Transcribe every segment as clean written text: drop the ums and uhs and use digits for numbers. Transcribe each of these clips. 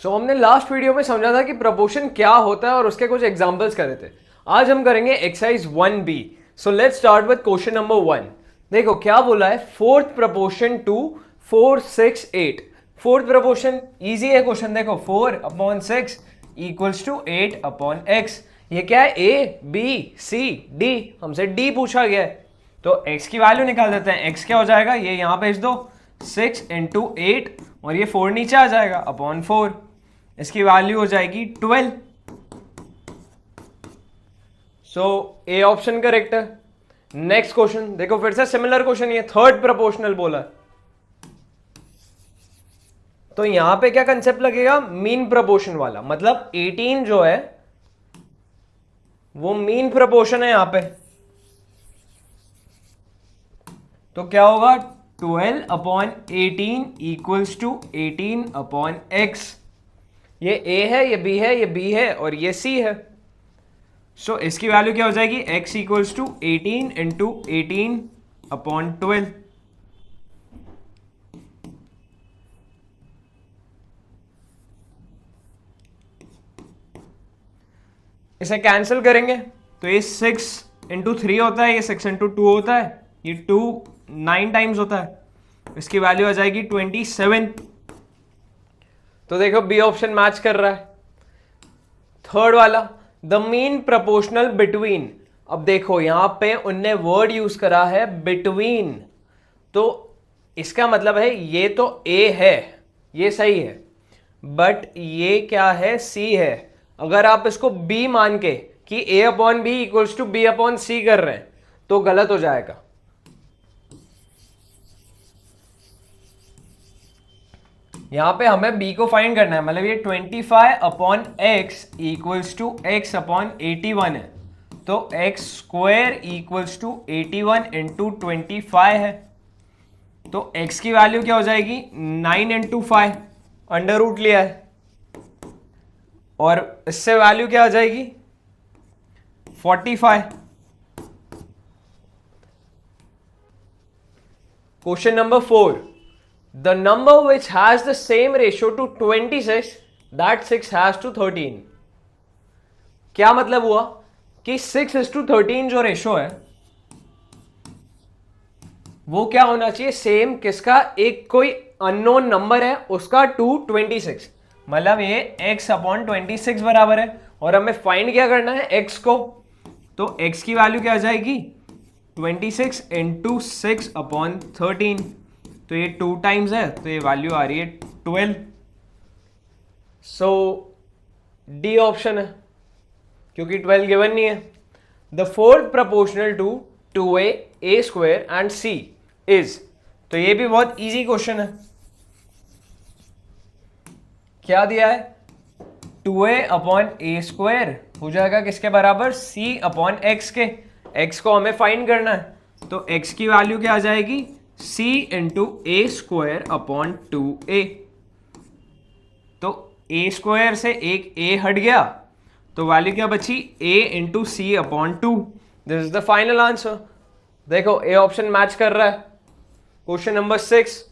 हमने last video में समझा था कि प्रपोर्शन क्या होता है और उसके कुछ एग्जांपल्स करे थे। आज हम करेंगे exercise 1B। So let's start with question number 1। देखो क्या बोला है, fourth proportion to 4, 6, 8। Fourth proportion easy है क्वेश्चन। देखो 4/6 इक्वल्स टू 8/x। ये क्या है, ए बी सी डी, हमसे डी पूछा गया है तो x की वैल्यू निकाल देते हैं। x क्या हो जाएगा, ये यहां भेज दो 6 × 8 और ये 4 नीचे आ जाएगा अपॉन 4। इसकी वैल्यू हो जाएगी 12। सो ए ऑप्शन करेक्ट है। नेक्स्ट क्वेश्चन देखो, फिर से सिमिलर क्वेश्चन, ये थर्ड प्रोपोर्शनल बोला है तो यहां पे क्या कंसेप्ट लगेगा, मीन प्रोपोर्शन वाला। मतलब 18 जो है वो मीन प्रोपोर्शन है यहां पे, तो क्या होगा 12/18 इक्वल्स टू 18/x। ये a है, ये b है, ये b है और ये c है। सो इसकी वैल्यू क्या हो जाएगी, x इक्वल्स टू 18 × 18/12। इसे कैंसिल करेंगे तो ये 6 × 3 होता है, ये 6 × 2 होता है, ये 2 9 टाइम्स होता है। इसकी वैल्यू आ जाएगी 27। तो देखो बी ऑप्शन मैच कर रहा है। थर्ड वाला, द मीन प्रोपोर्शनल बिटवीन। अब देखो यहां पे उनने वर्ड यूज करा है बिटवीन, तो इसका मतलब है ये तो ए है, ये सही है, बट ये क्या है, सी है। अगर आप इसको बी मान के कि a/b इक्वल्स टू b/c कर रहे हैं तो गलत हो जाएगा। यहां पे हमें b को फाइंड करना है, मतलब ये 25/x इक्वल्स टू x/81 है, तो x² इक्वल्स टू 81 × 25 है। तो x की वैल्यू क्या हो जाएगी, 9 × 5, अंडर रूट लिया है, और इससे वैल्यू क्या आ जाएगी 45। Question number 4, the number which has the same ratio to 26 that 6 has to 13। क्या मतलब हुआ कि 6:13 जो रेशियो है वो क्या होना चाहिए, सेम किसका, एक कोई अननोन नंबर है उसका टू 26, मतलब ये x/26 बराबर है। और हमें फाइंड क्या करना है, x को, तो x की वैल्यू क्या आ जाएगी 26 × 6/13, तो ये 2 टाइम्स है तो ये वैल्यू आ रही है 12। सो डी ऑप्शन है क्योंकि 12 गिवन नहीं है। The fourth proportional to 2a, a² and c is, तो ये भी बहुत इजी क्वेश्चन है। क्या दिया है, 2a/a² हो जाएगा किसके बराबर, c/x के। x को हमें फाइंड करना है तो x की वैल्यू क्या आ जाएगी, c × a²/2a। तो a² से एक a हट गया तो वैल्यू क्या बची, a × c/2। This is the final answer. देखो ए ऑप्शन मैच कर रहा है। क्वेश्चन नंबर 6,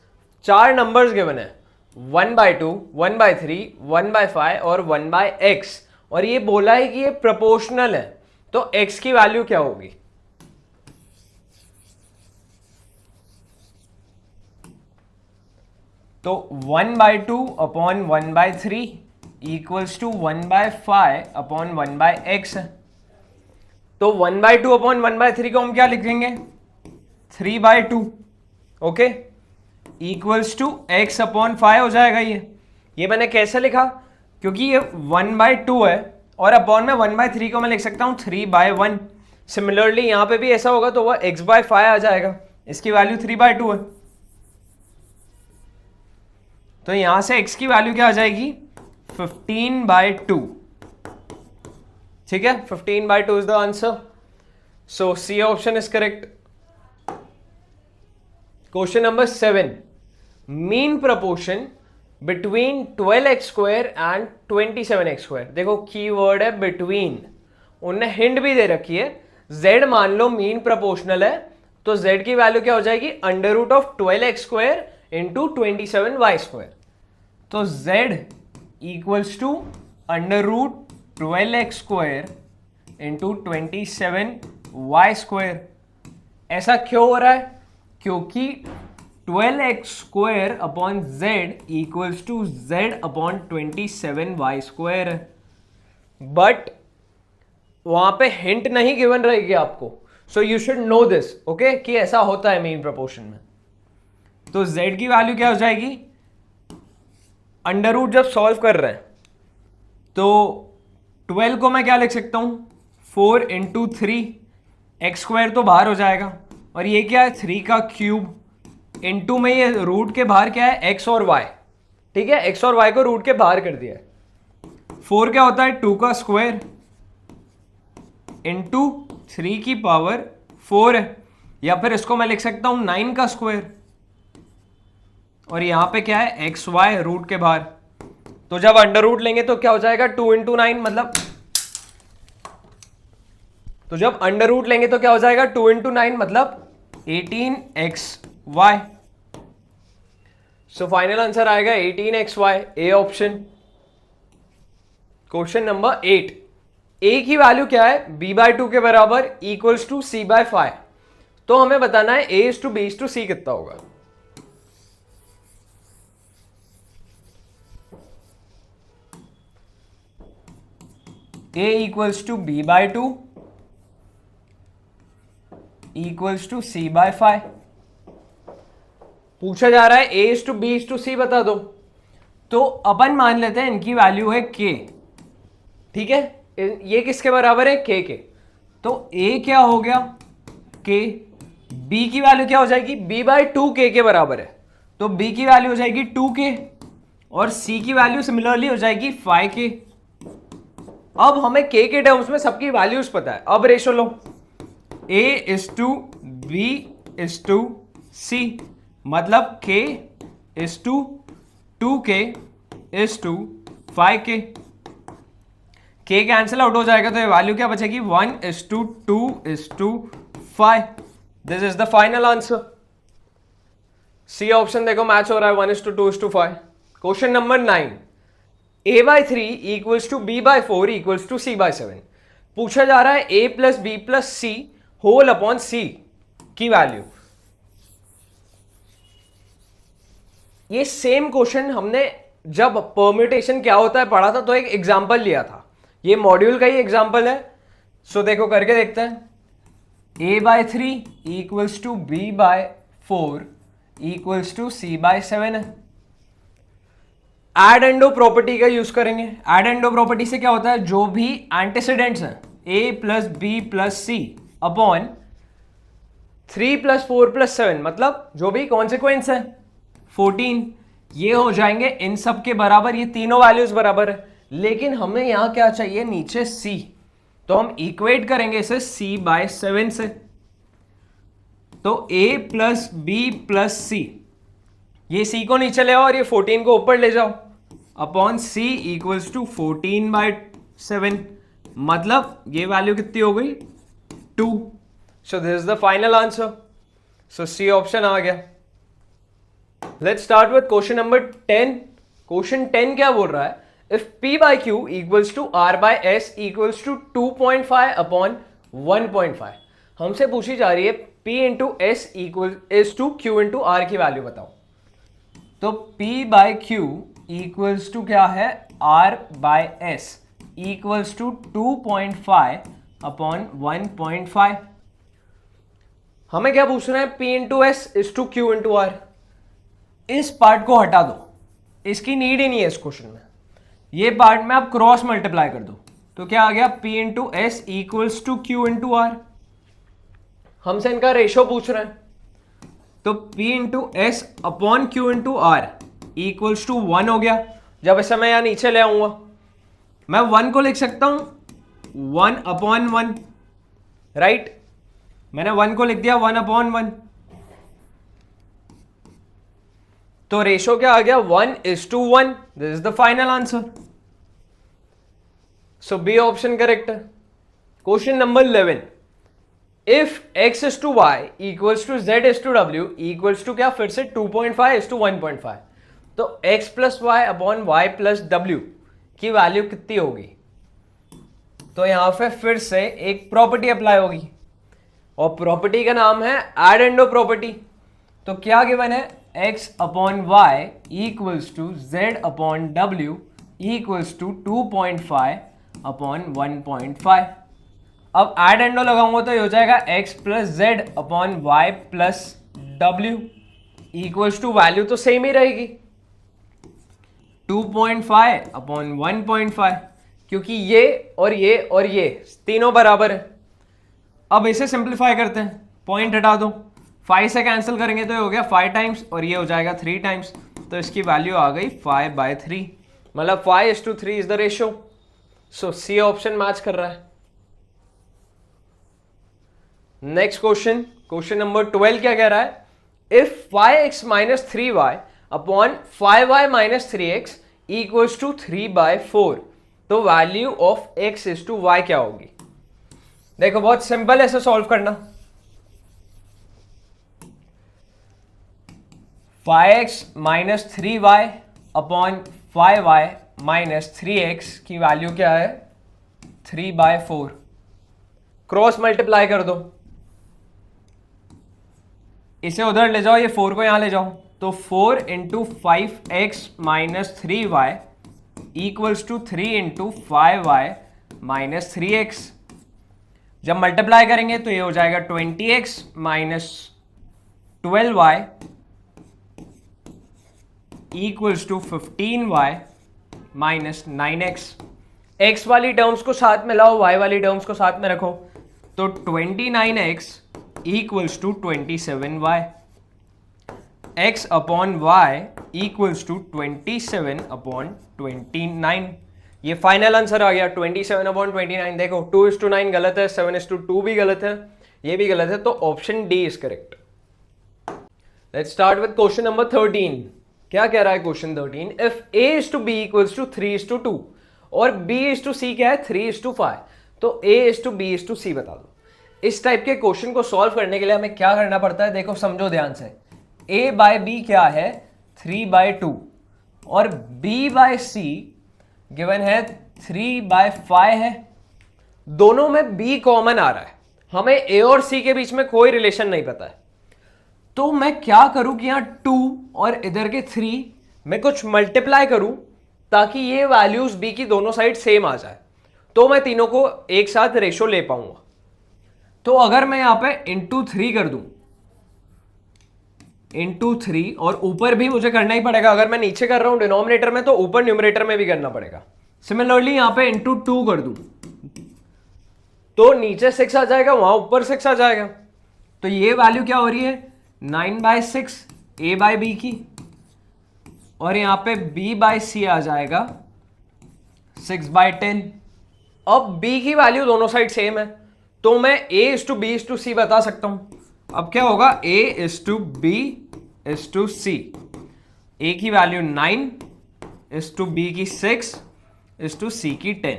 4 नंबर्स गिवन है, 1/2, 1/3, 1/5 और 1/x, और ये बोला है कि ये प्रोपोर्शनल है, तो x की वैल्यू क्या होगी। तो 1/2/1/3 इक्वल्स टू 1/5/1/x है। तो 1/2/1/3 को हम क्या लिखेंगे, 3/2, ओके, इक्वल्स टू x/5 हो जाएगा। ये मैंने कैसे लिखा, क्योंकि ये 1/2 है और अपॉन में 1/3 को मैं लिख सकता हूं 3/1। सिमिलरली यहां पे भी ऐसा होगा तो वह x/5 आ जाएगा, इसकी वैल्यू 3/2 है, तो यहां से x की वैल्यू क्या आ जाएगी 15/2। ठीक है, 15/2 is the answer. So C option is correct. Question number 7, mean proportion between 12x² and 27x²। देखो कीवर्ड है बिटवीन, उनने हिंट भी दे रखी है। z मान लो मीन प्रोपोर्शनल है तो z की वैल्यू क्या हो जाएगी, √12x² × 27y²। तो z equals to √12x² into 27y²। ऐसा क्यों हो रहा है? क्योंकि 12x² upon z equals to z upon 27y² है। बट वहां पे हिंट नहीं गिवन रहेगी आपको, so you should know this, okay, कि ऐसा होता है मीन प्रोपोर्शन में। तो z की वैल्यू क्या हो जाएगी? अंडर रूट जब सॉल्व कर रहे हैं तो 12 को मैं क्या लिख सकता हूं? 4 इंटू 3, x² तो बाहर हो जाएगा, और ये क्या है? 3 का क्यूब, इंटू में ये रूट के बाहर क्या है? x और y, ठीक है, x और y को रूट के बाहर कर दिया है। 4 क्या होता है? 2 का स्क्वायर इंटू 3 की पावर 4 है, या फिर इसको मैं लिख सकता हूं 9 का स्क्वायर, और यहां पे क्या है? एक्स वाई रूट के बाहर। तो जब अंडर रूट लेंगे तो क्या हो जाएगा? 2 इंटू 9, मतलब तो जब अंडर रूट लेंगे तो क्या हो जाएगा? 2 इंटू 9 मतलब 18xy। सो फाइनल आंसर आएगा 18xy, A option. Question number 8, ए की वैल्यू क्या है? b/2 के बराबर इक्वल्स टू c/5। तो हमें बताना है a:b:c कितना होगा। a equals to b/2 equals to c/5। पूछा जा रहा है a:b:c बता दो। तो अपन मान लेते हैं इनकी वैल्यू है k, ठीक है, ये किसके बराबर है? k के। तो a क्या हो गया? k। b की वैल्यू क्या हो जाएगी? b/2 k के बराबर है, तो b की वैल्यू हो जाएगी 2k, और c की वैल्यू सिमिलरली हो जाएगी 5k। अब हमें k के टर्म्स में सबकी वैल्यूज पता है। अब रेशो लो, a:b:c, मतलब k is to 2k is to 5k। k cancel out हो जाएगा तो ये वैल्यू क्या बचेगी? 1:2:5। This is the final answer. C option देखो मैच हो रहा है, 1:2:5। Question number 9, a/3 equals to b/4 equals to c/7। पूछा जा रहा है a plus B plus C whole upon C की वैल्यू। ये सेम क्वेश्चन हमने जब परम्यूटेशन क्या होता है पढ़ा था तो एक एग्जांपल लिया था, ये मॉड्यूल का ही एग्जांपल है। सो देखो करके देखते हैं। a/3 equals to b/4 equals to c/7 है। एड एंडो प्रॉपर्टी का यूज करेंगे। एड एंडो प्रॉपर्टी से क्या होता है? जो भी एंटीसीडेंट्स हैं a plus B plus C upon 3 plus 4 plus 7, मतलब जो भी कॉन्सिक्वेंस है 14, ये हो जाएंगे इन सब के बराबर। ये तीनों वैल्यूज बराबर है, लेकिन हमें यहां क्या चाहिए? नीचे c, तो हम इक्वेट करेंगे इसे c/7 से। तो a plus B plus C, ये c को नीचे ले आओ और ये 14 को ऊपर ले जाओ, अपॉन c इक्वल्स टू 14/7, मतलब ये वैल्यू कितनी हो गई? 2। So this is the final answer. So C option आ गया। Let's start with question number 10। Question 10 क्या बोल रहा है? If p/q equals to r/s equals to 2.5 upon 1.5। हमसे पूछी जा रही है p into s equal is to q into r की वैल्यू बताओ। तो p/q इक्वल्स टू क्या है? r/s equals to 2.5 upon 1.5। हमें क्या पूछ रहे हैं? p into s is to q into r। इस पार्ट को हटा दो, इसकी नीड ही नहीं है इस क्वेश्चन में। ये पार्ट में आप क्रॉस मल्टीप्लाई कर दो, तो क्या आ गया? p into S equals to q into r। हमसे इनका रेशो पूछ रहे हैं, तो p into S upon q into r equals to 1 हो गया। जब इसे मैं यहां नीचे ले आऊंगा, मैं 1 को लिख सकता हूं 1 अपॉन 1, राइट? मैंने 1 को लिख दिया 1 अपॉन 1, तो रेशो क्या आ गया? 1:1। This is the final answer. So B option correct है। Question number 11, if x is to y equals to z is to w equals to क्या? फिर से 2.5 इज टू 1.5। तो x plus y upon y plus w की value कितनी होगी? तो यहां पे फिर से एक प्रॉपर्टी अप्लाई होगी और प्रॉपर्टी का नाम है एडेंडो प्रॉपर्टी। तो क्या गिवन है? x upon Y equals to z upon w equals to 2.5 upon 1.5। अब एडेंडो लगाऊंगा तो ये हो जाएगा x plus Z upon Y plus W equals to value तो सेम ही रहेगी 2.5 अपॉन 1.5, क्योंकि ये और ये और ये तीनों बराबर है। अब इसे सिंप्लीफाई करते हैं, पॉइंट हटा दो, 5 से कैंसिल करेंगे तो ये हो गया 5 टाइम्स और ये हो जाएगा 3 टाइम्स, तो इसकी वैल्यू आ गई 5/3, मतलब 5:3 is the ratio. So C option match कर रहा है। नेक्स्ट क्वेश्चन, क्वेश्चन नंबर 12 क्या कह रहा है? If 5x minus 3y upon 5y minus 3x equals to 3/4, तो value of x is to y क्या होगी? देखो बहुत सिंपल है इसे सॉल्व करना। 5x minus 3y upon 5y minus 3x की वैल्यू क्या है? 3/4। क्रॉस मल्टीप्लाई कर दो, इसे उधर ले जाओ, ये 4 को यहां ले जाओ, तो 4 into 5x minus 3y equals to 3 into 5y minus 3x। जब मल्टीप्लाई करेंगे तो ये हो जाएगा 20x minus 12y equals to 15y minus 9x। x वाली टर्म्स को साथ में लाओ, y वाली टर्म्स को साथ में रखो, तो 29x equals to 27y। x upon y equals to 27 upon 29। ये फाइनल आंसर आ गया 27 अपॉन 29। देखो 2:9 गलत है, 7:2 भी गलत है, ये भी गलत है, तो option D is correct. Let's start with question number 13। क्या कह रहा है question 13? If a is to B equals to 3:2 और b इज टू c क्या है? 3:5, तो a is to b is to c बता दो। इस टाइप के क्वेश्चन को सॉल्व करने के लिए हमें क्या करना पड़ता है? देखो समझो ध्यान से, a बाय b क्या है? 3/2 और b बाय c गिवन है 3/5 है। दोनों में b कॉमन आ रहा है, हमें a और c के बीच में कोई रिलेशन नहीं पता है, तो मैं क्या करूं कि यहां 2 और इधर के 3 मैं कुछ मल्टीप्लाई करूं ताकि ये वैल्यूज b की दोनों साइड सेम आ जाए, तो मैं तीनों को एक साथ रेशो ले पाऊंगा। तो अगर मैं यहां पे इंटू 3 कर दूं, इंटू 3, और ऊपर भी मुझे करना ही पड़ेगा, अगर मैं नीचे कर रहा हूं डिनोमिनेटर में तो ऊपर न्यूमरेटर में भी करना पड़ेगा। सिमिलरली यहां पे इंटू 2 कर दूं तो नीचे 6 आ जाएगा, वहां ऊपर 6 आ जाएगा, तो ये वैल्यू क्या हो रही है? 9/6 a बाय b की, और यहां पे b बाय c आ जाएगा 6/10। अब b की वैल्यू दोनों साइड सेम है, तो मैं a is to b is to c बता सकता हूं। अब क्या होगा? a is to b is to c, a की वैल्यू 9 इज टू b की 6 इज टू c की 10।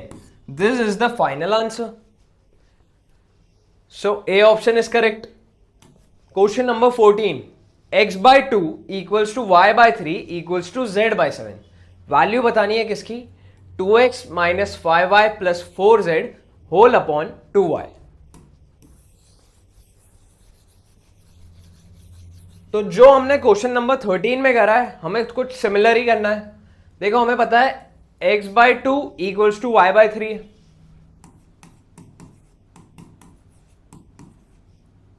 This is the final answer, so a option is correct. Question number 14, x/2 equals to y/3 equals to z/7। Value बतानी है किसकी? 2x minus 5y plus 4z whole upon 2y। तो जो हमने question number 13 में करा है हमें कुछ सिमिलर ही करना है। देखो हमें पता है x/2 इक्वल्स टू y/3,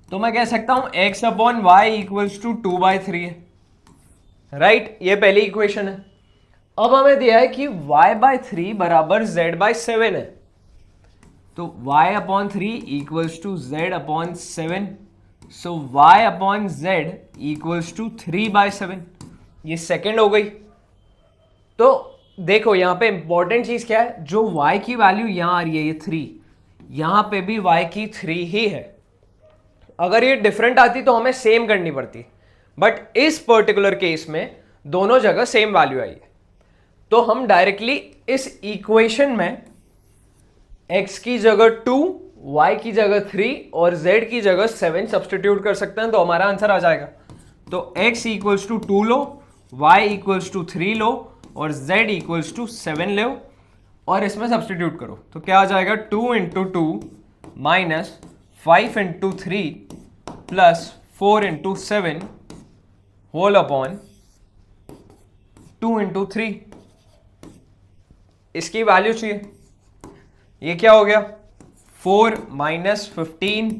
तो मैं कह सकता हूं x upon y equals to 2/3 है, राइट? ये पहली इक्वेशन है। अब हमें दिया है कि y/3 बराबर z/7 है, तो y upon 3 equals to z upon 7, so y upon z equals to 3/7। ये सेकेंड हो गई। तो देखो यहां पे इंपॉर्टेंट चीज क्या है? जो y की वैल्यू यहां आ रही है ये 3, यहां पे भी y की 3 ही है। अगर ये डिफरेंट आती तो हमें सेम करनी पड़ती, बट इस पर्टिकुलर केस में दोनों जगह सेम वैल्यू आई है, तो हम डायरेक्टली इस इक्वेशन में x की जगह 2, y की जगह 3 और z की जगह 7 सब्सटीट्यूट कर सकते हैं, तो हमारा आंसर आ जाएगा। तो x इक्वल्स टू 2 लो, y इक्वल्स टू 3 लो और z इक्वल्स टू 7 लो, और इसमें सब्सटीट्यूट करो तो क्या आ जाएगा 2 into 2 minus 5 into 3 plus 4 into 7 whole upon 2 into 3। इसकी वैल्यू चाहिए, ये क्या हो गया 4 माइनस 15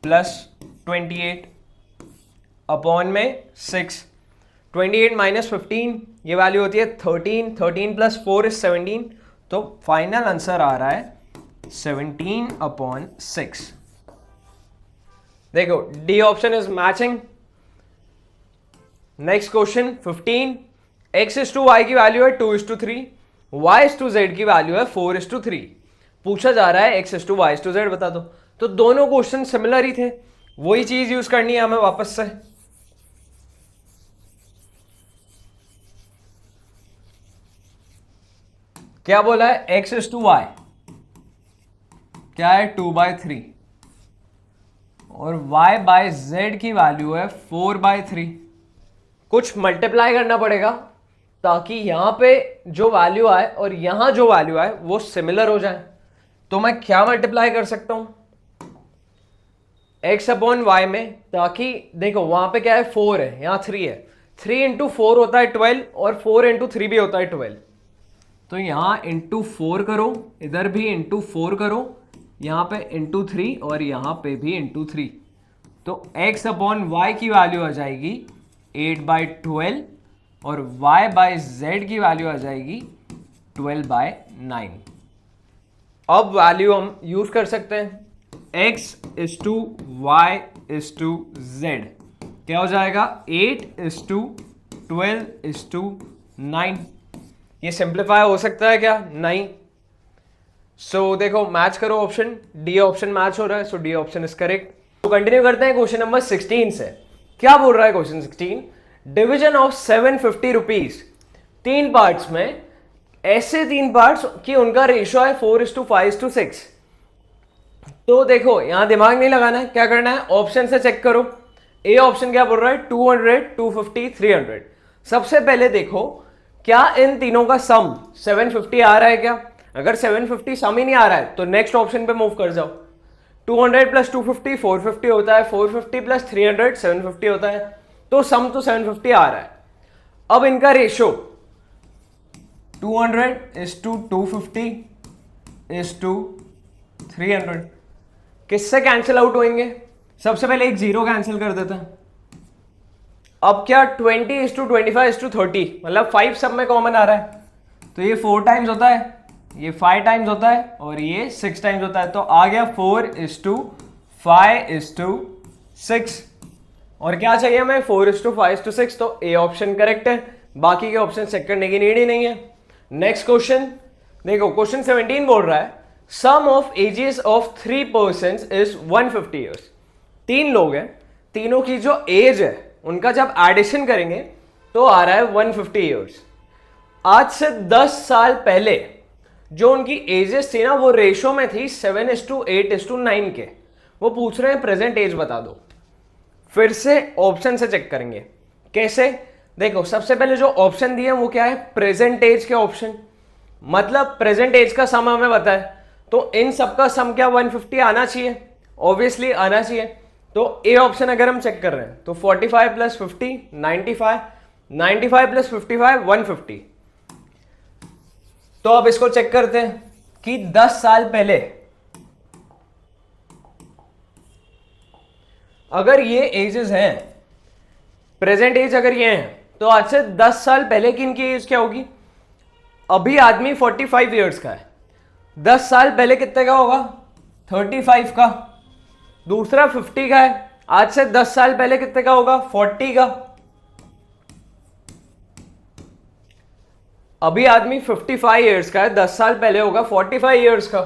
प्लस 28 अपॉन में 6। 28 माइनस 15 ये वैल्यू होती है 13, 13 प्लस 4 इज 17, तो फाइनल आंसर आ रहा है 17 अपॉन 6। देखो D option is matching. Next question 15, x is to Y की वैल्यू है 2 is to 3, y is to Z की वैल्यू है 4 इज टू 3। पूछा जा रहा है x is to Y is to Z बता दो। तो दोनों क्वेश्चन सिमिलर ही थे, वही चीज यूज करनी है हमें वापस से। क्या बोला है x इज टू वाई क्या है 2/3 और y बाय z की वैल्यू है 4/3। कुछ मल्टीप्लाई करना पड़ेगा ताकि यहां पे जो वैल्यू आए और यहां जो वैल्यू आए वो सिमिलर हो जाए। तो मैं क्या मल्टीप्लाई कर सकता हूं x अपॉन वाई में, ताकि देखो वहां पे क्या है 4 है, यहां 3 है, 3 इंटू 4 होता है 12 और 4 इंटू 3 भी होता है 12। तो यहां इंटू 4 करो, इधर भी इंटू 4 करो, यहां पे इंटू 3 और यहां पे भी इंटू 3। तो x अपॉन वाई की वैल्यू आ जाएगी 8/12 और y बाय z की वैल्यू आ जाएगी 12/9। अब वैल्यू हम यूज कर सकते हैं x is to Y is to z। क्या हो जाएगा 8 इज टू 12 इज टू 9। ये सिंप्लीफाई हो सकता है क्या? नहीं। सो देखो मैच करो ऑप्शन, डी ऑप्शन मैच हो रहा है, सो डी ऑप्शन इज करेक्ट। तो कंटिन्यू करते हैं क्वेश्चन नंबर 16 से। क्या बोल रहा है question 16? Division of 750 rupees 3 parts में, ऐसे 3 पार्ट्स कि उनका रेशियो है 4:5:6। तो देखो यहां दिमाग नहीं लगाना है, क्या करना है ऑप्शन से चेक करो। ए ऑप्शन क्या बोल रहा है 200, 250, 300। सबसे पहले देखो क्या इन तीनों का सम 750 आ रहा है क्या? अगर 750 सम ही नहीं आ रहा है तो नेक्स्ट ऑप्शन पे मूव कर जाओ। 200 प्लस 250 450 होता है, 450 प्लस 300 750 होता है, तो सम तो 750 आ रहा है। अब इनका रेशियो 200:250 300 किससे कैंसिल आउट होंगे? सबसे पहले एक जीरो कैंसिल कर देते हैं। अब क्या 20:25:30, मतलब 5 सब में कॉमन आ रहा है, तो ये 4 टाइम्स होता है, ये 5 टाइम्स होता है और ये 6 टाइम्स होता है। तो आ गया 4:5:6। और क्या चाहिए हमें 4:5:6, तो ए ऑप्शन करेक्ट है, बाकी के ऑप्शन चेक करने की नीड ही नहीं है। नेक्स्ट क्वेश्चन देखो, क्वेश्चन 17 बोल रहा है sum of ages of 3 persons is 150 years. 3 लोग हैं, तीनों की जो एज है उनका जब एडिशन करेंगे तो आ रहा है 150 ईयर्स। आज से 10 साल पहले जो उनकी एजेस थी ना वो रेशो में थी 7:8:9 के। वो पूछ रहे हैं प्रेजेंट एज बता दो। फिर से ऑप्शन से चेक करेंगे। कैसे? देखो सबसे पहले जो ऑप्शन दिए वो क्या है प्रेजेंट एज के ऑप्शन, मतलब प्रेजेंट एज का सम हमें पता है, तो इन सबका सम क्या 150 आना चाहिए, ऑब्वियसली आना चाहिए। तो ए ऑप्शन अगर हम चेक कर रहे हैं तो 45 प्लस 50 95, 95 प्लस 55 150। तो अब इसको चेक करते हैं कि 10 साल पहले अगर ये एजेस हैं, प्रेजेंट एज अगर ये हैं, तो आज से 10 साल पहले की इनकी एज क्या होगी? अभी आदमी 45 इयर्स का है, 10 साल पहले कितने का होगा 35 का। दूसरा 50 का है, आज से 10 साल पहले कितने का होगा 40 का। अभी आदमी 55 इयर्स का है, 10 साल पहले होगा 45 इयर्स का।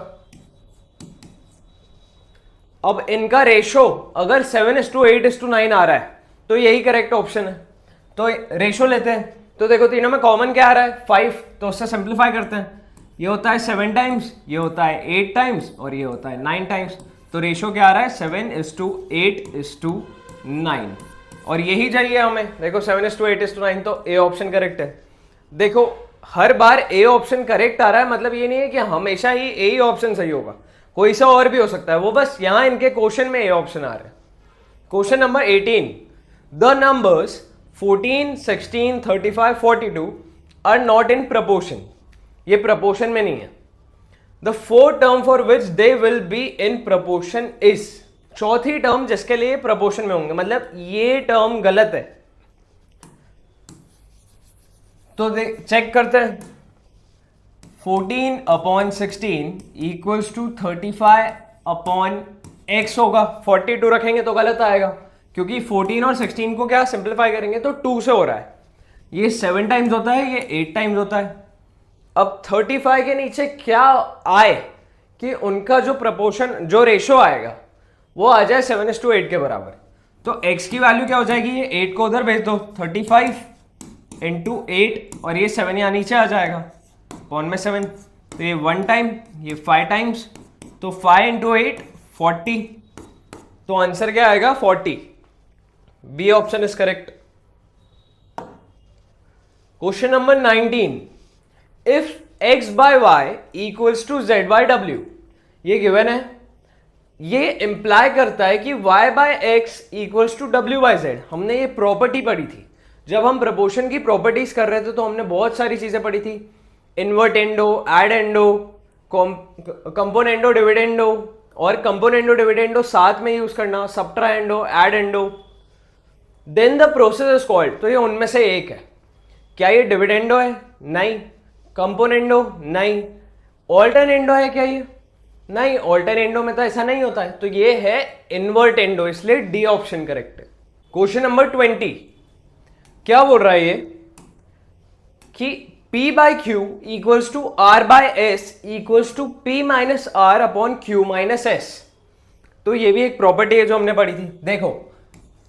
अब इनका रेशो अगर 7:8:9 आ रहा है तो यही करेक्ट ऑप्शन है। तो रेशो लेते हैं, तो देखो तीनों में कॉमन क्या आ रहा है 5, तो उससे सिंप्लीफाई करते हैं। ये होता है 7 टाइम्स, ये होता है 8 टाइम्स और ये होता है 9 टाइम्स। तो रेशो क्या आ रहा है 7:8:9 और यही चाहिए हमें। देखो 7:8:9, तो ए ऑप्शन करेक्ट है। देखो हर बार ए ऑप्शन करेक्ट आ रहा है मतलब ये नहीं है कि हमेशा ही ए ही ऑप्शन सही होगा, कोई सा और भी हो सकता है, वो बस यहां इनके क्वेश्चन में ए ऑप्शन आ रहा है। Question number 18, the numbers 14, 16, 35, 42 are not in proportion, ये प्रपोर्शन में नहीं है। The fourth term for which they will be in proportion is, चौथी टर्म जिसके लिए प्रपोर्शन में होंगे, मतलब ये टर्म गलत है। तो चेक करते हैं, 14/16 इक्वल्स टू 35/x होगा, 42 रखेंगे तो गलत आएगा क्योंकि 14 और 16 को क्या सिंप्लीफाई करेंगे तो 2 से हो रहा है, ये 7 टाइम्स होता है, ये 8 टाइम्स होता है। अब 35 के नीचे क्या आए कि उनका जो प्रपोर्शन जो रेशो आएगा वो आ जाए 7:8 के बराबर, तो x की वैल्यू क्या हो जाएगी, ये 8 को उधर भेज दो, 35 इंटू 8 और ये 7 यहाँ नीचे आ जाएगा पॉन में 7, तो ये 1 टाइम, ये 5 टाइम्स, तो 5 इंटू 8 40, तो आंसर क्या आएगा 40, B option is correct. Question number 19, if x by y equals to z by w, ये गिवन है, ये इंप्लाई करता है कि y by x equals to w by z। हमने ये प्रॉपर्टी पढ़ी थी जब हम प्रपोर्शन की प्रॉपर्टीज कर रहे थे, तो हमने बहुत सारी चीजें पढ़ी थी, इन्वर्टेंडो, एडेंडो, कंपोनेंडो, डिविडेंडो, और कंपोनेंडो डिविडेंडो साथ में यूज करना, subtrahendo, addendo, then the process is called, तो ये उनमें से एक है। क्या ये डिविडेंडो है? नहीं। कंपोनेंडो? नहीं। ऑल्टरनेंडो है क्या ये? नहीं, ऑल्टरनेंडो में तो ऐसा नहीं होता है, तो ये है इन्वर्टेंडो, इसलिए डी ऑप्शन करेक्ट है। क्वेश्चन नंबर 20, क्या बोल रहा है ये कि P by Q equals to R by S equals to P minus R upon Q minus S, तो ये भी एक प्रॉपर्टी है जो हमने पढ़ी थी। देखो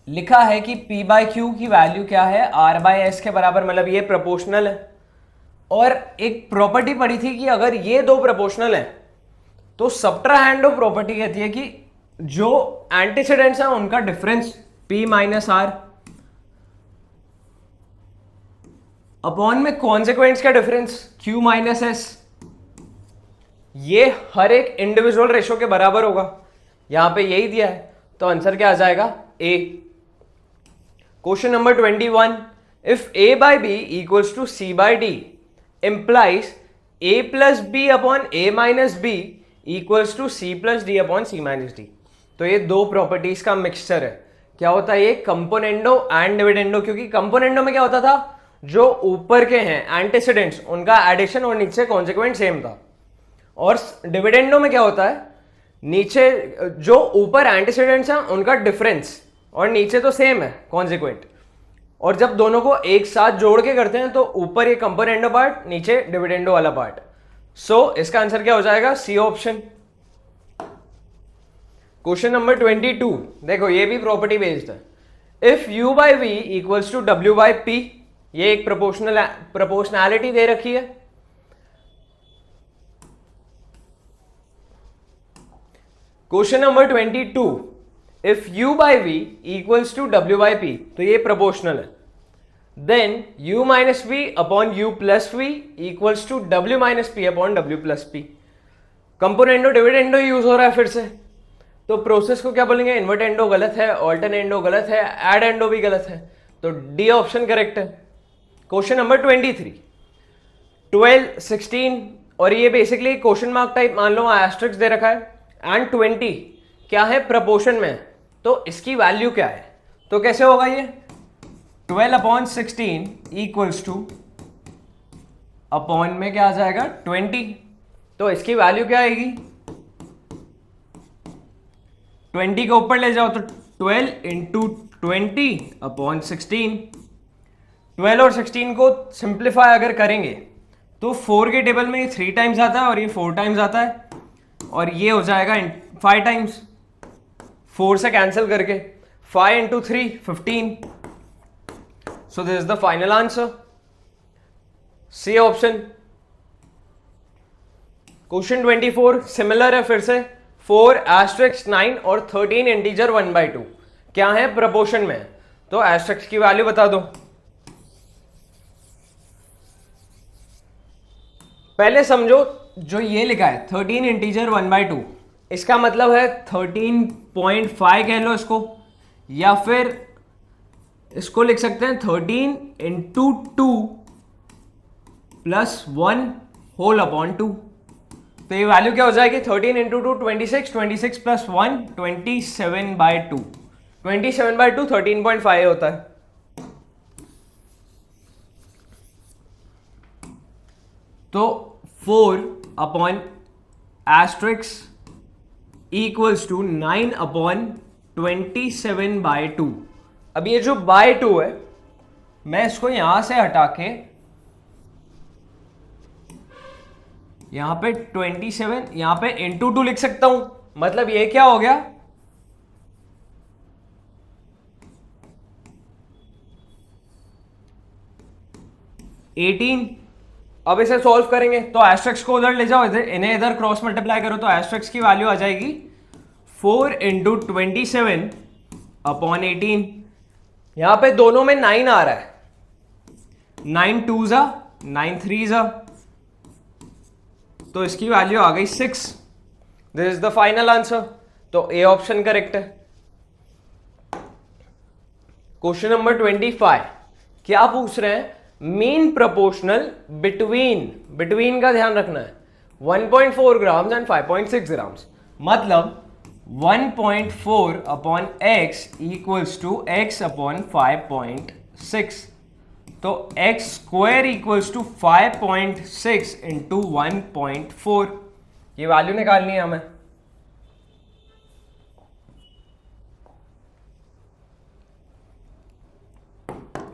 लिखा है कि P बाई क्यू की वैल्यू क्या है, R बाय एस के बराबर, मतलब ये प्रोपोर्शनल है। और एक प्रॉपर्टी पढ़ी थी कि अगर ये दो प्रोपोर्शनल है तो सबट्राहेंडो प्रॉपर्टी कहती है कि जो एंटीसीडेंट्स है उनका difference P minus R upon में कॉन्सिक्वेंस का डिफरेंस Q माइनस एस, ये हर एक इंडिविजुअल रेशो के बराबर होगा, यहां पे यही दिया है, तो आंसर क्या आ जाएगा A। Question number 21, if A by B equals to C by D implies A plus B upon A minus B equals to C plus D upon C minus D, तो ये दो प्रॉपर्टीज का mixture है। क्या होता है ये? Componendo and dividendo, क्योंकि कंपोनेंडो में क्या होता था, जो ऊपर के हैं एंटीसीडेंट्स उनका एडिशन और नीचे कॉन्सिक्वेंट सेम था, और डिविडेंडो में क्या होता है, नीचे जो ऊपर एंटीसीडेंट्स हैं उनका डिफरेंस और नीचे तो सेम है कॉन्सिक्वेंट, और जब दोनों को एक साथ जोड़ के करते हैं तो ऊपर ये कंपोनेंडो पार्ट, नीचे डिविडेंडो वाला पार्ट। सो इसका आंसर क्या हो जाएगा? सी ऑप्शन। क्वेश्चन नंबर 22, देखो ये भी प्रॉपर्टी बेस्ड है। If u by V equals to w by P, ये एक प्रोपोर्शनैलिटी दे रखी है। Question number 22, if u by V equals to w by P, तो ये प्रोपोर्शनल है। Then u minus v upon u plus v equals to w minus p upon w plus p। Componendo dividendo use हो रहा है फिर से, तो process को क्या बोलेंगे? इन्वर्टेंडो गलत है, ऑल्टरनेंडो गलत है, एडेंडो भी गलत है, तो डी ऑप्शन करेक्ट है। क्वेश्चन नंबर 23, 12, 16, और ये बेसिकली क्वेश्चन मार्क टाइप मान लो, एस्ट्रिक्स दे रखा है, एंड 20 क्या है? प्रपोर्शन में, तो इसकी वैल्यू क्या है? तो कैसे होगा ये? 12 अपॉन 16 इक्वल्स टू अपॉन में क्या आ जाएगा? 20, तो इसकी वैल्यू क्या आएगी? 20 को ऊपर ले जाओ तो 12 इंटू 20 अपॉन 16। 12 और 16 को सिंप्लीफाई अगर करेंगे तो 4 के टेबल में ये 3 टाइम्स आता है और ये 4 टाइम्स आता है, और ये हो जाएगा 5 टाइम्स, 4 से कैंसिल करके 5 into 3 15। So this is the final answer, C option. Question 24 similar है फिर से, 4 एस्ट्रिक्स 9 और 13 इंटीजर 1/2 क्या है? प्रपोर्शन में, तो एस्ट्रिक्स की वैल्यू बता दो। पहले समझो, जो ये लिखा है 13 इंटीजर 1/2, इसका मतलब है 13.5 कह लो इसको, या फिर इसको लिख सकते हैं 13 इंटू 2 प्लस 1 होल अपॉन 2। तो ये वैल्यू क्या हो जाएगी? 13 इंटू 2 26, 26 प्लस 1 27/2। 27/2 13.5 होता है। तो 4 upon asterisks equals to 9 upon 27/2। अब ये जो बाय 2 है, मैं इसको यहां से हटा के यहां पे 27 यहां पे इंटू 2 लिख सकता हूं। मतलब ये क्या हो गया? अब इसे सॉल्व करेंगे तो एस्ट्रिक्स को उधर ले जाओ, इधर इन्हें इधर क्रॉस मल्टीप्लाई करो तो एस्ट्रिक्स की वैल्यू आ जाएगी 4 इंटू 27 अपॉन 18। यहां पे दोनों में 9 आ रहा है, 9 2 जा 9 3 जा, तो इसकी वैल्यू आ गई 6। This is the final answer. तो ए ऑप्शन करेक्ट है। क्वेश्चन नंबर 25 क्या पूछ रहे हैं? मीन प्रोपोर्शनल बिटवीन का ध्यान रखना है 1.4 ग्राम्स एंड 5.6 ग्राम्स। मतलब 1.4 upon X equals to X upon 5.6। तो एक्स स्क्वायर इक्वल्स टू 5.6 इंटू 1.4। ये वैल्यू निकालनी है हमें।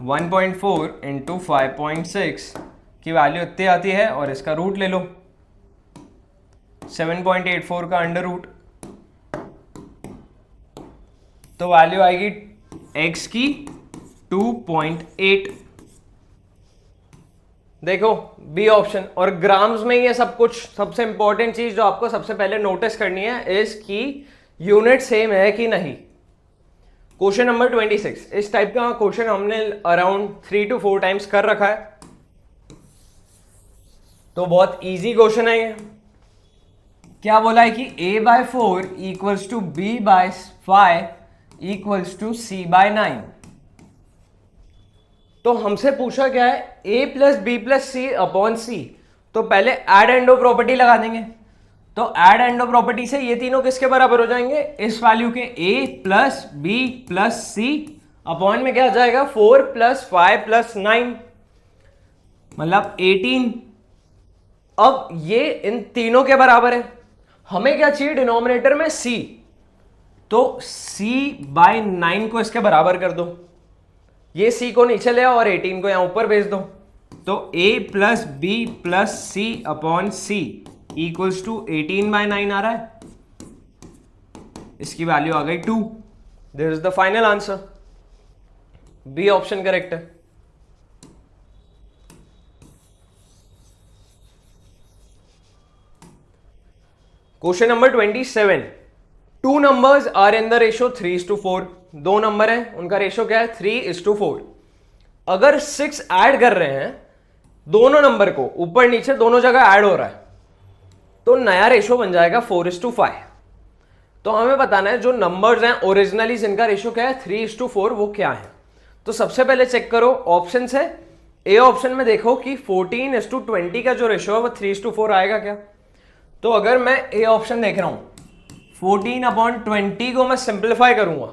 वन 1.4 इंटू 5.6 की वैल्यू इतनी आती है और इसका रूट ले लो 7.84 का अंडर रूट, तो वैल्यू आएगी x की 2.8। देखो बी ऑप्शन। और ग्राम्स में ये सब कुछ, सबसे इंपॉर्टेंट चीज जो आपको सबसे पहले नोटिस करनी है इसकी यूनिट सेम है कि नहीं। क्वेश्चन नंबर 26, इस टाइप का क्वेश्चन हमने अराउंड 3 to 4 टाइम्स कर रखा है, तो बहुत इजी क्वेश्चन है ये। क्या बोला है कि a/4 equals to b/5 equals to c/9। तो हमसे पूछा क्या है? a plus B plus C upon C. तो पहले एड एंडो प्रॉपर्टी लगा देंगे। तो एड एंडो प्रॉपर्टी से ये तीनों किसके बराबर हो जाएंगे? इस वैल्यू के a plus B plus C upon में क्या आ जाएगा? 4 प्लस 5 प्लस 9 मतलब 18। अब ये इन तीनों के बराबर है। हमें क्या चाहिए? डिनोमिनेटर में c। तो c/9 को इसके बराबर कर दो। ये c को नीचे ले आओ और 18 को यहां ऊपर भेज दो। तो a plus B plus C upon C equals to 18/9 आ रहा है। इसकी वैल्यू आ गई 2। This is the final answer. B option correct है। Question number 27, two numbers are in the ratio 3:4। दो नंबर हैं, उनका रेशियो क्या है? 3:4। अगर 6 ऐड कर रहे हैं, दोनों नंबर को ऊपर नीचे दोनों जगह ऐड हो रहा है, तो नया रेशियो बन जाएगा 4:5। तो हमें बताना है जो नंबर्स हैं ओरिजिनली जिनका रेशियो क्या है 3:4, वो क्या है। तो सबसे पहले चेक करो ऑप्शन से। ए ऑप्शन में देखो कि 14:20 का जो रेशियो है वो 3:4 आएगा क्या। तो अगर मैं ए ऑप्शन देख रहा हूं, 14/20 को मैं सिंप्लीफाई करूंगा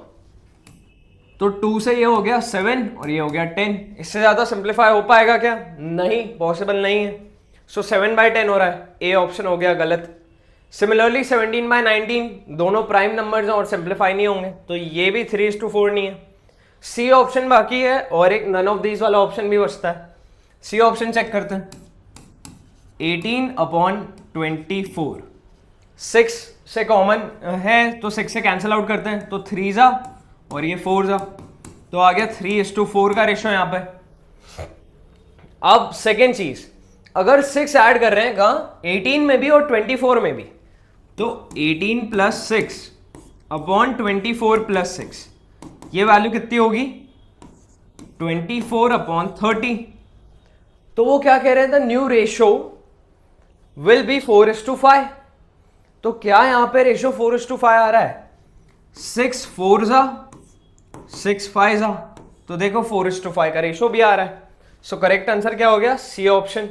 तो 2 से ये हो गया 7 और ये हो गया 10। इससे ज्यादा सिंप्लीफाई हो पाएगा क्या? नहीं, पॉसिबल नहीं है। सो 7/10 हो रहा है। ए ऑप्शन हो गया गलत। सिमिलरली 17/19 दोनों प्राइम नंबर्स हैं और सिंप्लीफाई नहीं होंगे, तो ये भी 3:4 नहीं है। सी ऑप्शन बाकी है और एक नन ऑफ दीज वाला ऑप्शन भी बचता है। सी ऑप्शन चेक करते हैं। 18/24 6 से कॉमन है तो 6 से कैंसिल आउट करते हैं, तो 3 जा और ये 4 जा, तो आ गया 3:4 का रेशियो यहां पे। अब सेकेंड चीज, अगर 6 ऐड कर रहे हैं कहां? 18 में भी और 24 में भी, तो 18 प्लस 6 अपॉन 24 प्लस 6, ये वैल्यू कितनी होगी? 24/30। तो वो क्या कह रहे हैं? The new ratio will be 4:5। तो क्या यहां पे रेशो 4:5 आ रहा है? 6 4 जा 6 5 जा, तो देखो 4:5 का रेशो भी आ रहा है। सो करेक्ट आंसर क्या हो गया? सी ऑप्शन।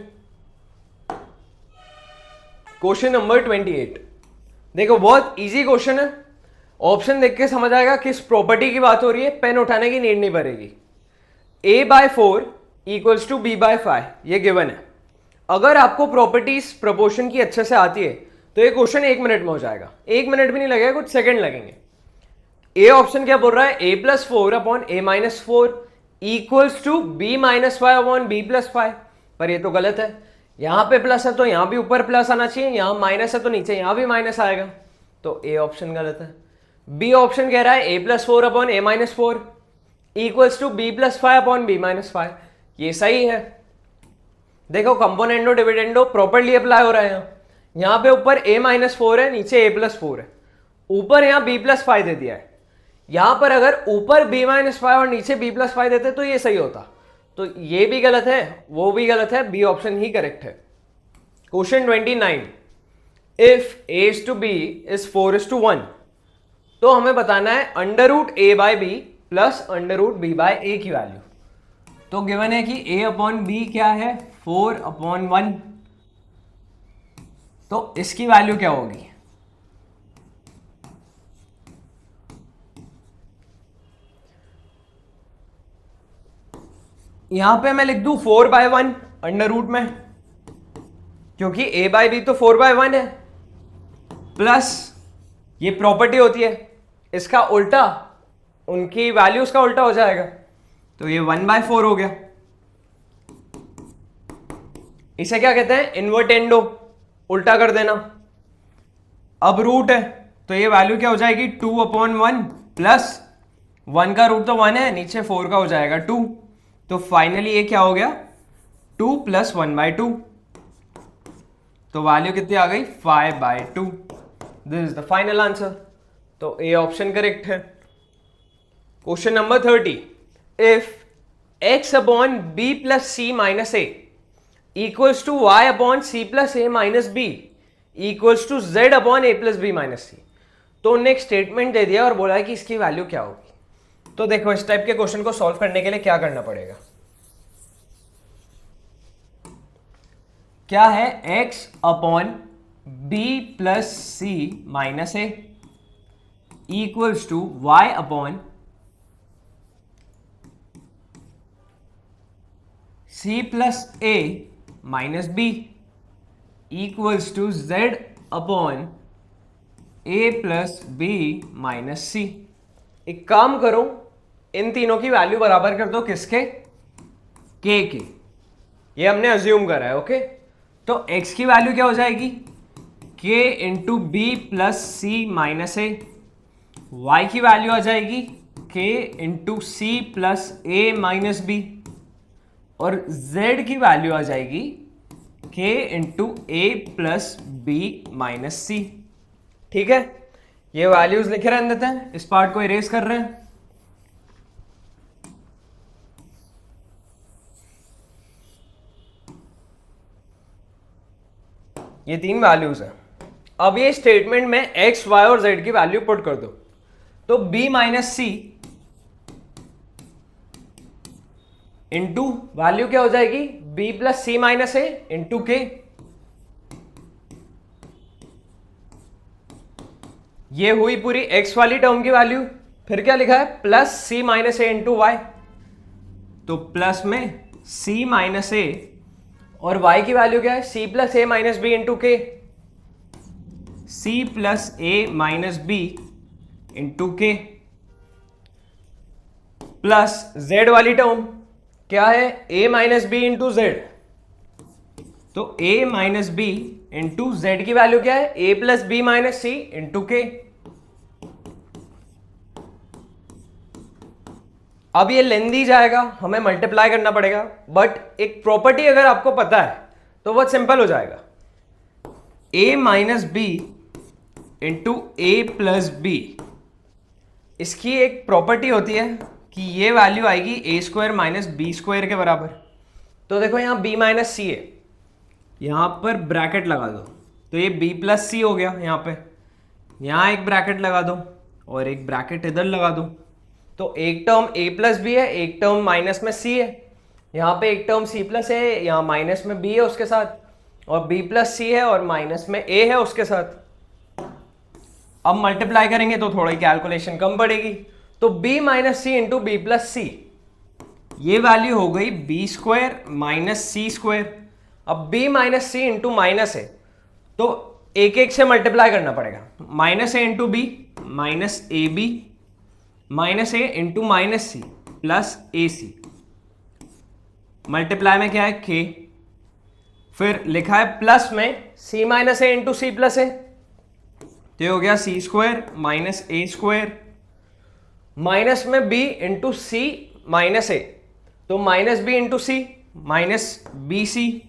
क्वेश्चन नंबर 28, देखो बहुत इजी क्वेश्चन है, ऑप्शन देख के समझ आएगा किस प्रॉपर्टी की बात हो रही है, पेन उठाने की नीड नहीं पड़ेगी। a/4 इक्वल्स टू b/5 ये गिवन है। अगर आपको प्रॉपर्टीज प्रोपोर्शन की अच्छे से आती है तो ये क्वेश्चन 1 मिनट में हो जाएगा, 1 मिनट भी नहीं लगेगा, कुछ सेकंड लगेंगे। ए ऑप्शन क्या बोल रहा है? a+4 upon a-4 equals to b-5 upon b+5, पर ये तो गलत है। यहां पे प्लस है तो यहां भी ऊपर प्लस आना चाहिए, यहां माइनस है तो नीचे यहां भी माइनस आएगा, तो ए ऑप्शन गलत है। बी ऑप्शन कह रहा है a+4 upon a-4 equals to b+5 upon b-5, ये सही है। देखो कंपोनेंडो डिविडेंडो प्रॉपर्ली अप्लाई हो रहा है। यहां पे ऊपर a-4 है, नीचे a+4 है, ऊपर यहां b+5 दे दिया है। यहां पर अगर ऊपर b-5 और नीचे b+5 देते तो ये सही होता, तो ये भी गलत है, वो भी गलत है, बी ऑप्शन ही करेक्ट है। क्वेश्चन 29, इफ a/b इज 4:1, तो हमें बताना है √a/b प्लस √b/a की वैल्यू। तो गिवन है कि a/b क्या है? 4/1, तो इसकी वैल्यू क्या होगी? यहां पे मैं लिख दूं 4/1 अंडर रूट में, क्योंकि a/b तो 4/1 है, प्लस ये प्रॉपर्टी होती है, इसका उल्टा उनकी वैल्यूज का उल्टा हो जाएगा, तो ये 1/4 हो गया। इसे क्या कहते हैं? इन्वर्टेंडो, उल्टा कर देना। अब रूट है तो ये वैल्यू क्या हो जाएगी? 2/1 प्लस 1 का रूट तो 1 है, नीचे 4 का हो जाएगा 2, तो फाइनली ये क्या हो गया? 2 + 1/2, तो वैल्यू कितनी आ गई? 5/2। This is the final answer, तो ए ऑप्शन करेक्ट है। Question number 30, if x upon b plus c minus a equals to y upon c plus a minus b equals to z upon a plus b minus c, तो उन्होंने एक statement दे दिया और बोला है कि इसकी वैल्यू क्या होगी। तो देखो इस टाइप के क्वेश्चन को सॉल्व करने के लिए क्या करना पड़ेगा? क्या है? x upon b plus c minus a equals to y upon c plus a minus b equals to z upon a plus b minus c। एक काम करो, इन तीनों की वैल्यू बराबर कर दो, किसके? k की, ये हमने अज्यूम करा है, ओके। तो x की वैल्यू क्या हो जाएगी? k into B plus C minus ए, y की वैल्यू आ जाएगी k into C plus A minus B, और z की वैल्यू आ जाएगी k into A plus B minus सी। ठीक है, ये वैल्यूज लिखे रहने देते हैं, इस पार्ट को इरेज कर रहे हैं। ये तीन वैल्यूज हैं। अब ये स्टेटमेंट में x, y और z की वैल्यू पुट कर दो, तो b minus C into value क्या हो जाएगी? b plus C minus A into के। ये हुई पूरी x वाली टर्म की वैल्यू, फिर क्या लिखा है? Plus C minus A into Y, तो प्लस में c माइनस ए और y की वैल्यू क्या है? c plus A minus B into K, C plus A minus B into K, plus z वाली टर्म क्या है? a minus B into Z, तो a minus B into Z की value क्या है? a plus B minus C into K. अब ये लेंदी जाएगा, हमें मल्टीप्लाई करना पड़ेगा, बट एक प्रॉपर्टी अगर आपको पता है तो बहुत सिंपल हो जाएगा। a minus B into A plus B, इसकी एक प्रॉपर्टी होती है कि ये वैल्यू आएगी a² माइनस बी² के बराबर। तो देखो यहां b माइनस सी है, यहां पर ब्रैकेट लगा दो, तो ये b प्लस सी हो गया। यहाँ पे यहां एक ब्रैकेट लगा दो और एक ब्रैकेट इधर लगा दो। तो एक टर्म a प्लस बी है, एक टर्म माइनस में c है, यहाँ पे एक टर्म c प्लस है, यहाँ माइनस में b है उसके साथ, और b प्लस c है और माइनस में a है उसके साथ। अब मल्टीप्लाई करेंगे तो थोड़ी कैलकुलेशन कम पड़ेगी, तो b minus C into B plus C, ये वैल्यू हो गई B square minus C square. अब b minus C into minus है, तो एक एक से मल्टीप्लाई करना पड़ेगा। Minus A into B minus A B minus A into minus C plus A C, multiply में क्या है k, फिर लिखा है प्लस में c minus A into C plus A, तो ये हो गया C square minus A square, minus में b into C minus A, तो minus B into C minus B C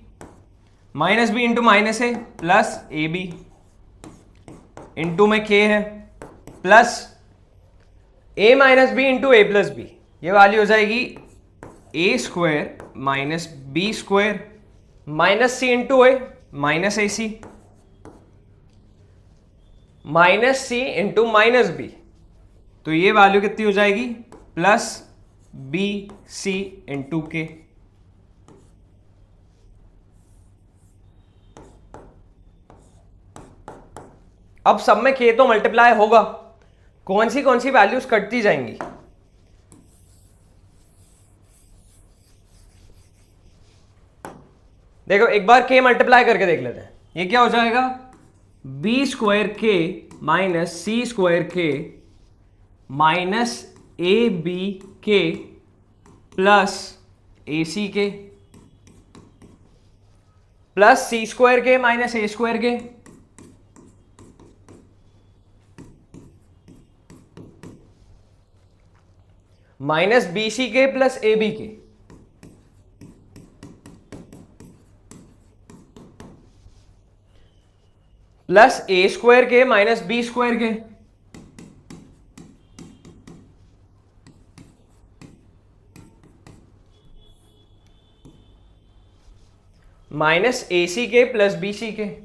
minus B into minus A plus A B, into में k है, plus a minus B into A plus B, ये value हो जाएगी A square minus B square minus C into A minus A C minus C into minus B, तो ये value कितनी हो जाएगी plus B C into K. अब सब में k तो मल्टीप्लाई होगा, कौन सी वैल्यूज कटती जाएंगी। देखो एक बार k मल्टीप्लाई करके देख लेते हैं, ये क्या हो जाएगा बी स्क्वायर के माइनस सी स्क्वायर के माइनस ए बी के प्लस ए सी के प्लस सी स्क्वायर के माइनस ए स्क्वायर के माइनस बी सी के प्लस ए बी के, प्लस ए स्क्वायर के माइनस बी स्क्वायर के, माइनस ए सी के प्लस बी सी के,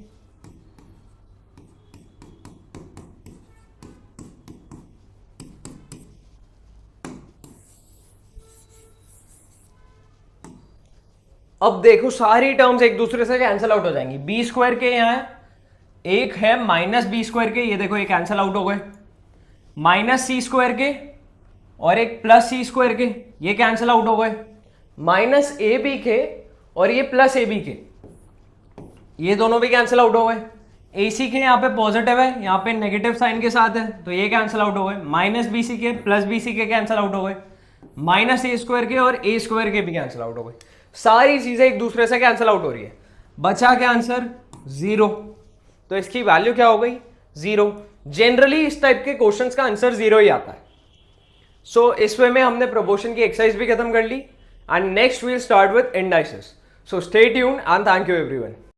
अब देखो सारी टर्म्स एक दूसरे से कैंसिल आउट हो जाएंगी। बी स्क्वायर के यहां एक है माइनस बी स्क्वायर के, ये देखो ये कैंसिल आउट हो गए, माइनस सी स्क्वायर के और एक प्लस सी स्क्वायर के, ये कैंसिल आउट हो गए, माइनस ए बी के और ये प्लस ए बी के, ये दोनों भी कैंसिल आउट हो गए। ए सी के यहाँ पे पॉजिटिव है, यहाँ पे नेगेटिव साइन के साथ है, तो ये कैंसिल आउट हो गए। माइनस बी सी के प्लस बी सी के कैंसिल आउट हो गए, माइनस ए स्क्वायर के और ए स्क्वायर के भी कैंसिल आउट हो गए। सारी चीजें एक दूसरे से कैंसिल आउट हो रही है, बचा क्या आंसर 0, तो इसकी वैल्यू क्या हो गई 0। जनरली इस टाइप के क्वेश्चंस का आंसर 0 ही आता है। सो इस वे में हमने प्रोपोर्शन की एक्सरसाइज भी खत्म कर ली, and next will start with indices. So stay tuned and thank you everyone.